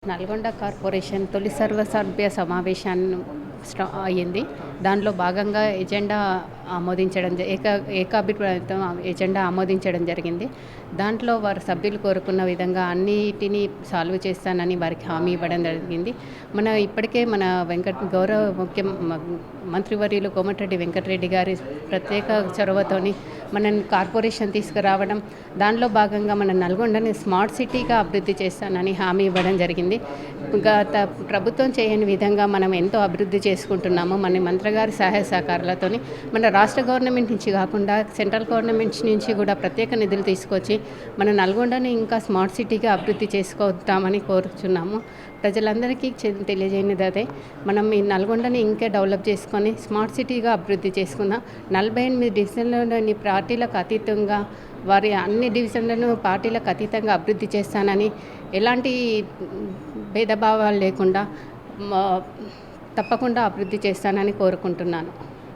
Nalgonda corporation తొలి సర్వసభ్య సమావేశాన్ని అయ్యింది. దానిలో భాగంగా ఎజెండా ఆమోదించడం ఏకాభిప్రాయంతో ఎజెండా ఆమోదించడం జరిగింది. దాంట్లో వారు సభ్యులు కోరుకున్న విధంగా అన్నిటినీ సాల్వ్ చేస్తానని వారికి హామీ ఇవ్వడం జరిగింది. ఇప్పటికే మన గౌరవ మంత్రివర్యులు కోమటిరెడ్డి వెంకటరెడ్డి గారి ప్రత్యేక చొరవతోని మన కార్పొరేషన్ తీసుకురావడం, దానిలో భాగంగా మన నల్గొండని స్మార్ట్ సిటీగా అభివృద్ధి చేస్తానని హామీ ఇవ్వడం జరిగింది. గత ప్రభుత్వం చేయని విధంగా మనం ఎంతో అభివృద్ధి చేసుకుంటున్నాము. మన మంత్రి గారి సహాయ సహకారాలతోని మన రాష్ట్ర గవర్నమెంట్ నుంచి కాకుండా సెంట్రల్ గవర్నమెంట్ నుంచి కూడా ప్రత్యేక నిధులు తీసుకొచ్చి మన నల్గొండని ఇంకా స్మార్ట్ సిటీగా అభివృద్ధి చేసుకుంటామని కోరుచున్నాము. ప్రజలందరికీ తెలియజేయనిది అదే, మనం ఈ నల్గొండని ఇంకా డెవలప్ చేసుకొని స్మార్ట్ సిటీగా అభివృద్ధి చేసుకుందాం. 48 డివిజన్లలోని పార్టీలకు అతీతంగా వారి అన్ని డివిజన్లను పార్టీలకు అతీతంగా అభివృద్ధి చేస్తానని, ఎలాంటి భేదభావాలు లేకుండా తప్పకుండా అభివృద్ధి చేస్తానని కోరుకుంటున్నాను.